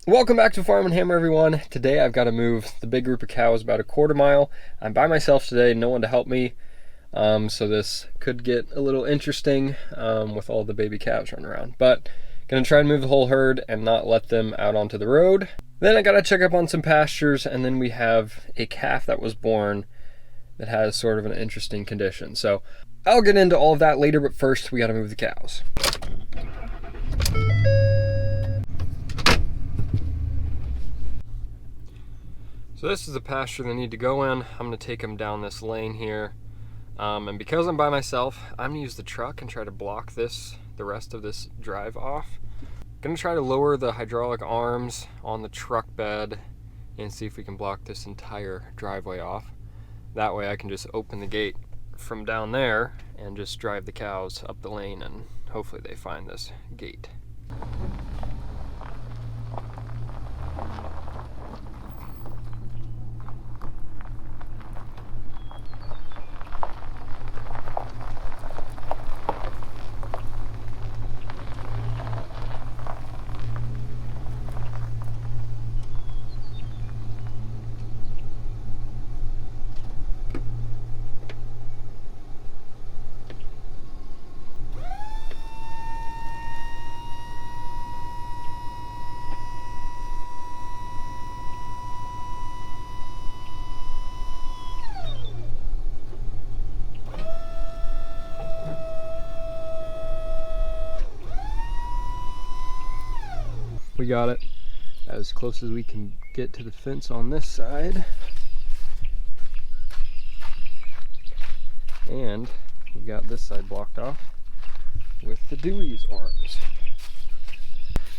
Welcome back to Farm and Hammer, everyone. Today I've got to move the big group of cows about a quarter mile. I'm by myself today, no one to help me, so this could get a little interesting with all the baby calves running around. But gonna try and move the whole herd and not let them out onto the road. Then I gotta check up on some pastures, and then we have a calf that was born that has sort of an interesting condition. So I'll get into all of that later, but first we gotta move the cows. So this is the pasture they need to go in. I'm gonna take them down this lane here. And because I'm by myself, I'm gonna use the truck and try to block the rest of this drive off. Gonna try to lower the hydraulic arms on the truck bed and see if we can block this entire driveway off. That way I can just open the gate from down there and just drive the cows up the lane, and hopefully they find this gate. We got it as close as we can get to the fence on this side. And we got this side blocked off with the Dewey's arms.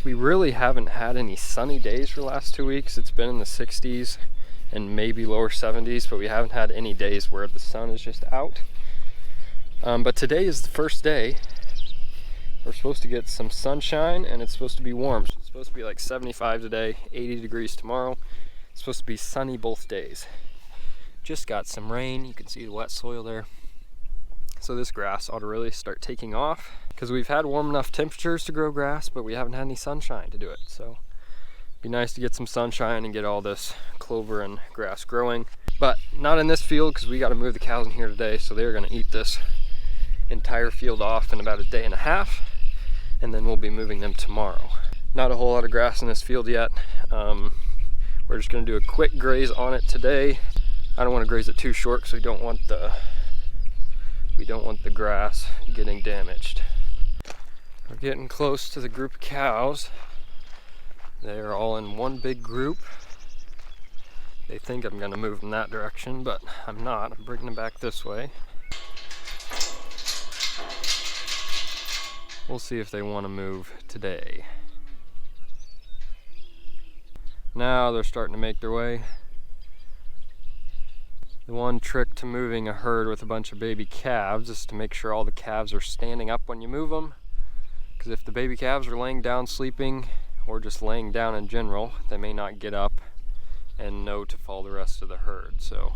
We really haven't had any sunny days for the last 2 weeks. It's been in the 60s and maybe lower 70s, but we haven't had any days where the sun is just out. But today is the first day. We're supposed to get some sunshine, and it's supposed to be warm. It's supposed to be like 75 today, 80 degrees tomorrow. It's supposed to be sunny both days. Just got some rain. You can see the wet soil there. So this grass ought to really start taking off, because we've had warm enough temperatures to grow grass, but we haven't had any sunshine to do it. So it'd be nice to get some sunshine and get all this clover and grass growing. But not in this field, because we got to move the cows in here today, so they're going to eat this entire field off in about a day and a half. And then we'll be moving them tomorrow. Not a whole lot of grass in this field yet. We're just gonna do a quick graze on it today. I don't want to graze it too short because we don't want the grass getting damaged. We're getting close to the group of cows. They are all in one big group. They think I'm gonna move them that direction, but I'm not. I'm bringing them back this way. We'll see if they want to move today. Now they're starting to make their way. The one trick to moving a herd with a bunch of baby calves is to make sure all the calves are standing up when you move them. Because if the baby calves are laying down sleeping, or just laying down in general, they may not get up and know to follow the rest of the herd. So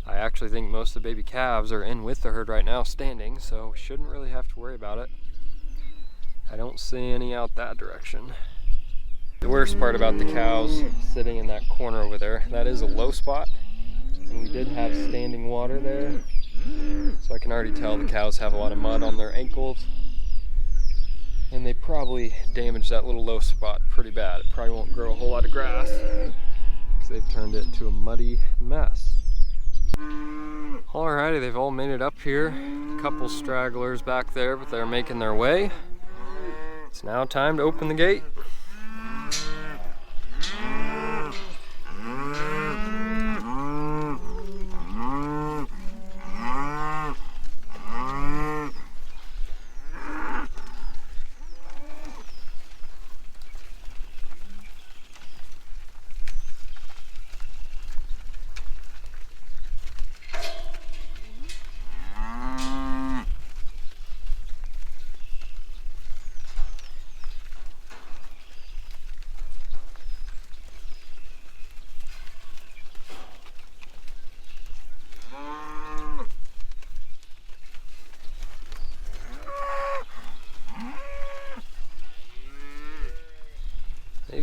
I actually think most of the baby calves are in with the herd right now standing, so we shouldn't really have to worry about it. I don't see any out that direction. The worst part about the cows sitting in that corner over there, that is a low spot, and we did have standing water there, so I can already tell the cows have a lot of mud on their ankles, and they probably damaged that little low spot pretty bad. It probably won't grow a whole lot of grass because they've turned it into a muddy mess. Alrighty, they've all made it up here. A couple stragglers back there, but they're making their way. It's now time to open the gate.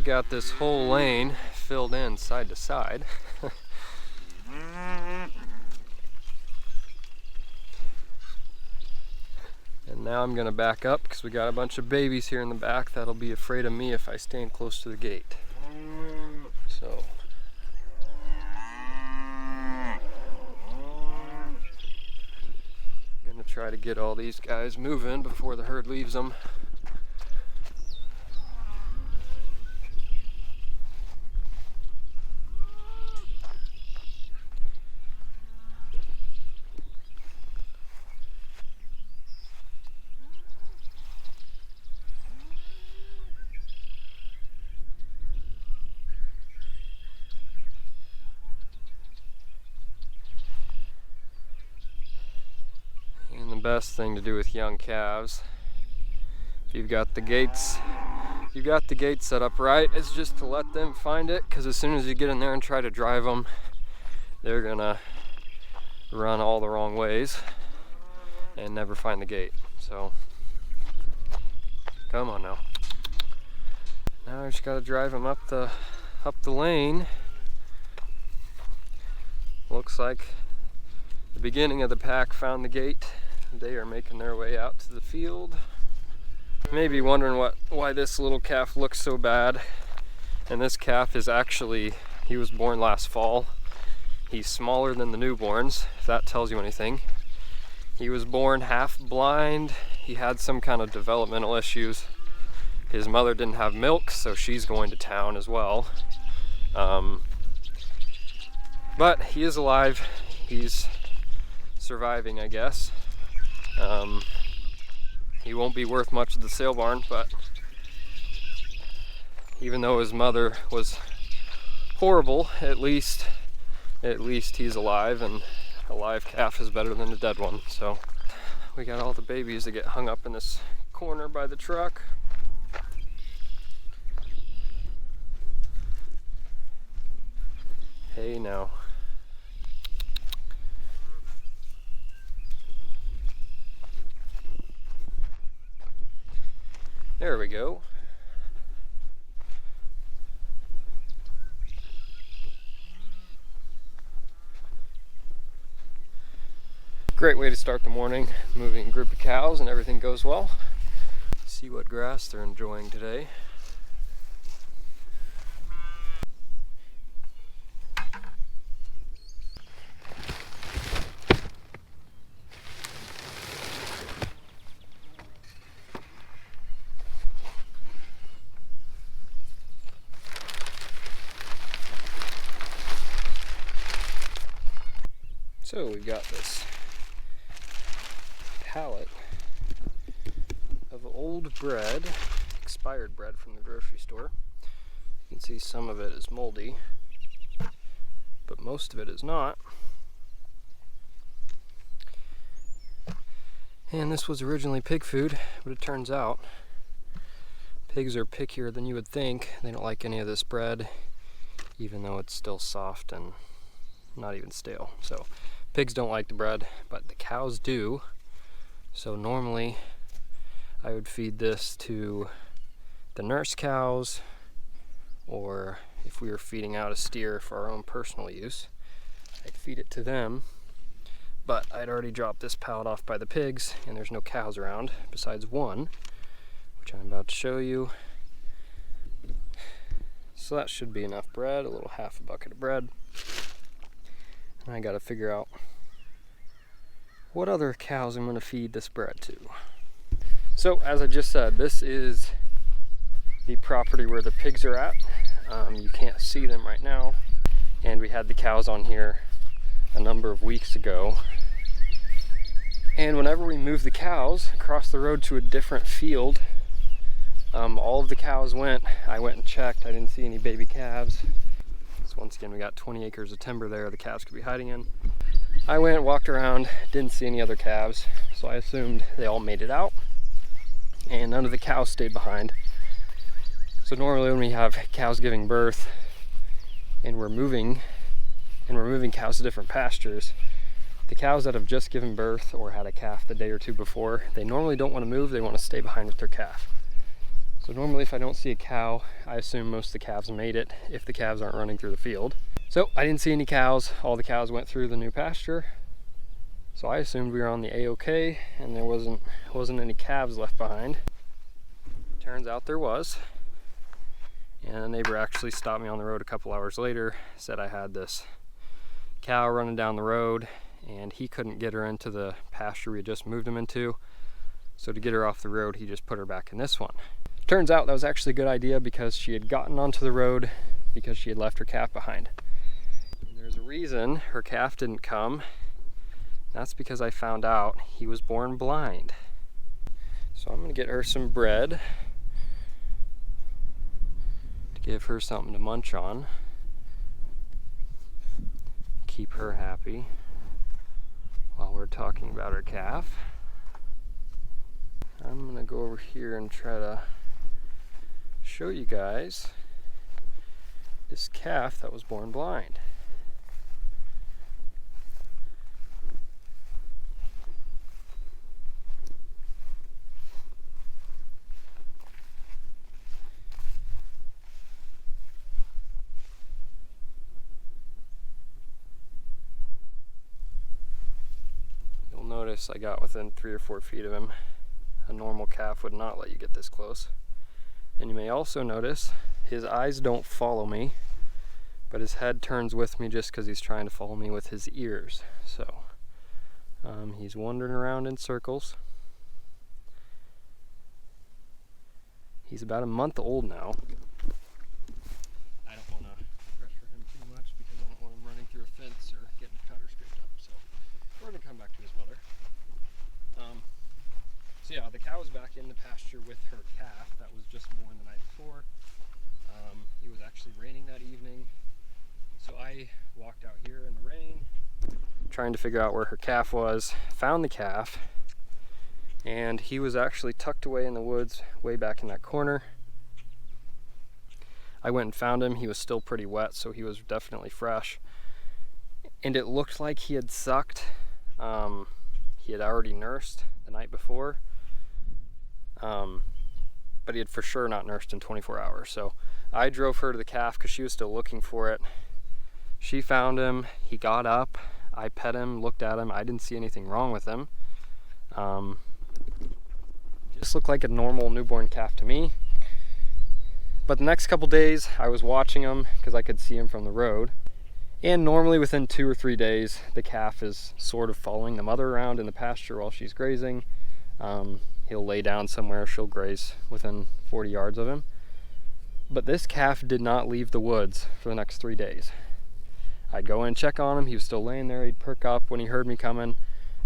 We got this whole lane filled in side to side. And now I'm gonna back up because we got a bunch of babies here in the back that'll be afraid of me if I stand close to the gate. So. Gonna try to get all these guys moving before the herd leaves them. The best thing to do with young calves, if you've got the gates set up right, is just to let them find it, because as soon as you get in there and try to drive them, they're gonna run all the wrong ways and never find the gate. So come on now. Now I just gotta drive them up the lane. Looks like the beginning of the pack found the gate. They are making their way out to the field. Maybe wondering why this little calf looks so bad. And this calf is actually, he was born last fall. He's smaller than the newborns, if that tells you anything. He was born half blind. He had some kind of developmental issues. His mother didn't have milk, so she's going to town as well. But he is alive. He's surviving, I guess. He won't be worth much at the sale barn, but even though his mother was horrible, at least he's alive, and a live calf is better than a dead one. So we got all the babies that get hung up in this corner by the truck. Hey now. There we go. Great way to start the morning, moving a group of cows and everything goes well. See what grass they're enjoying today. So we've got this pallet of old bread, expired bread from the grocery store. You can see some of it is moldy, but most of it is not. And this was originally pig food, but it turns out pigs are pickier than you would think. They don't like any of this bread, even though it's still soft and not even stale. So pigs don't like the bread, but the cows do. So normally I would feed this to the nurse cows, or if we were feeding out a steer for our own personal use, I'd feed it to them. But I'd already dropped this pallet off by the pigs, and there's no cows around besides one, which I'm about to show you. So that should be enough bread, a little half a bucket of bread. And I gotta figure out what other cows I'm gonna feed this bread to. So as I just said, this is the property where the pigs are at. You can't see them right now. And we had the cows on here a number of weeks ago. And whenever we moved the cows across the road to a different field, all of the cows went. I went and checked, I didn't see any baby calves. Once again, we got 20 acres of timber there the calves could be hiding in. I went, walked around, didn't see any other calves, so I assumed they all made it out, and none of the cows stayed behind. So normally when we have cows giving birth and we're moving cows to different pastures, the cows that have just given birth or had a calf the day or two before, they normally don't want to move, they want to stay behind with their calf. So normally if I don't see a cow, I assume most of the calves made it if the calves aren't running through the field. So I didn't see any cows. All the cows went through the new pasture. So I assumed we were on the A-OK and there wasn't any calves left behind. Turns out there was. And a neighbor actually stopped me on the road a couple hours later, said I had this cow running down the road and he couldn't get her into the pasture we had just moved him into. So to get her off the road, he just put her back in this one. Turns out that was actually a good idea because she had gotten onto the road because she had left her calf behind. And there's a reason her calf didn't come. That's because I found out he was born blind. So I'm gonna get her some bread to give her something to munch on. Keep her happy while we're talking about her calf. I'm gonna go over here and try to show you guys this calf that was born blind. You'll notice I got within 3 or 4 feet of him. A normal calf would not let you get this close. And you may also notice his eyes don't follow me, but his head turns with me just because he's trying to follow me with his ears. So he's wandering around in circles. He's about a month old now. I don't want to pressure him too much because I don't want him running through a fence or getting cut or scraped up. So we're going to come back to his mother. So yeah, the cow was back in the pasture with her calf that was just born the night before. It was actually raining that evening, so I walked out here in the rain, trying to figure out where her calf was, found the calf, and he was actually tucked away in the woods way back in that corner. I went and found him. He was still pretty wet, so he was definitely fresh, and it looked like he had sucked. He had already nursed the night before. But he had for sure not nursed in 24 hours. So I drove her to the calf because she was still looking for it. She found him, he got up, I pet him, looked at him, I didn't see anything wrong with him. Just looked like a normal newborn calf to me. But the next couple days I was watching him because I could see him from the road. And normally within 2 or 3 days, the calf is sort of following the mother around in the pasture while she's grazing. He'll lay down somewhere, she'll graze within 40 yards of him. But this calf did not leave the woods for the next 3 days. I'd go in and check on him, he was still laying there, he'd perk up when he heard me coming.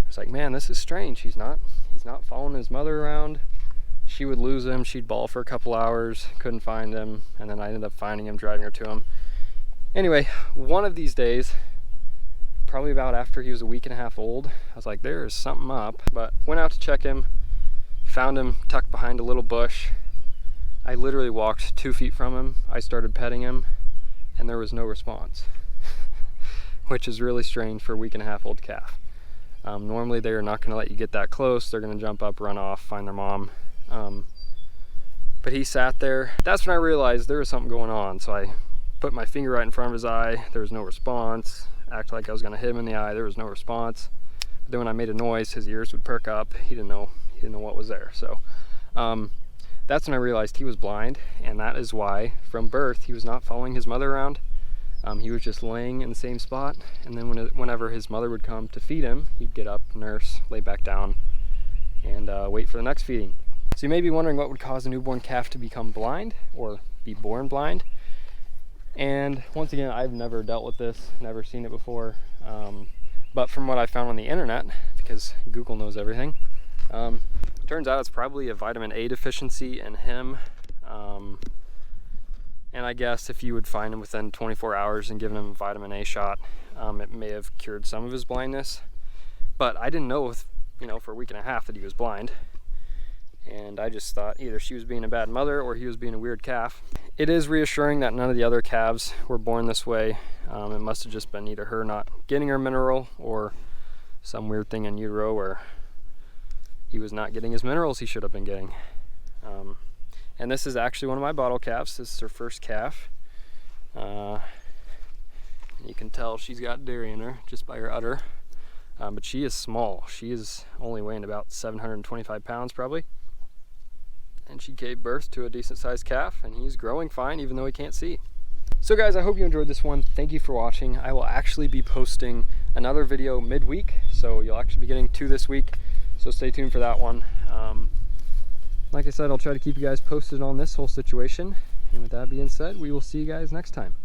I was like, man, this is strange, he's not following his mother around. She would lose him, she'd bawl for a couple hours, couldn't find him, and then I ended up finding him, driving her to him. Anyway, one of these days, probably about after he was a week and a half old, I was like, there is something up, but went out to check him. Found him tucked behind a little bush. I literally walked 2 feet from him. I started petting him and there was no response, which is really strange for a week and a half old calf. Normally they are not going to let you get that close. They're going to jump up, run off, find their mom. But he sat there. That's when I realized there was something going on. So I put my finger right in front of his eye. There was no response. Acted like I was going to hit him in the eye. There was no response. But then when I made a noise, his ears would perk up. He didn't know what was there. So that's when I realized he was blind, and that is why from birth he was not following his mother around. He was just laying in the same spot, and then whenever his mother would come to feed him, he'd get up, nurse, lay back down, and wait for the next feeding. So you may be wondering what would cause a newborn calf to become blind or be born blind. And once again, I've never dealt with this, never seen it before. But from what I found on the internet, because Google knows everything, turns out it's probably a vitamin A deficiency in him. And I guess if you would find him within 24 hours and given him a vitamin A shot, it may have cured some of his blindness. But I didn't know, for a week and a half that he was blind. And I just thought either she was being a bad mother or he was being a weird calf. It is reassuring that none of the other calves were born this way. It must have just been either her not getting her mineral or some weird thing in utero where he was not getting his minerals he should have been getting. And this is actually one of my bottle calves. This is her first calf. You can tell she's got dairy in her just by her udder. But she is small. She is only weighing about 725 pounds probably. And she gave birth to a decent sized calf, and he's growing fine even though he can't see. So guys, I hope you enjoyed this one. Thank you for watching. I will actually be posting another video midweek, so you'll actually be getting 2 this week. So stay tuned for that one. Like I said, I'll try to keep you guys posted on this whole situation. And with that being said, we will see you guys next time.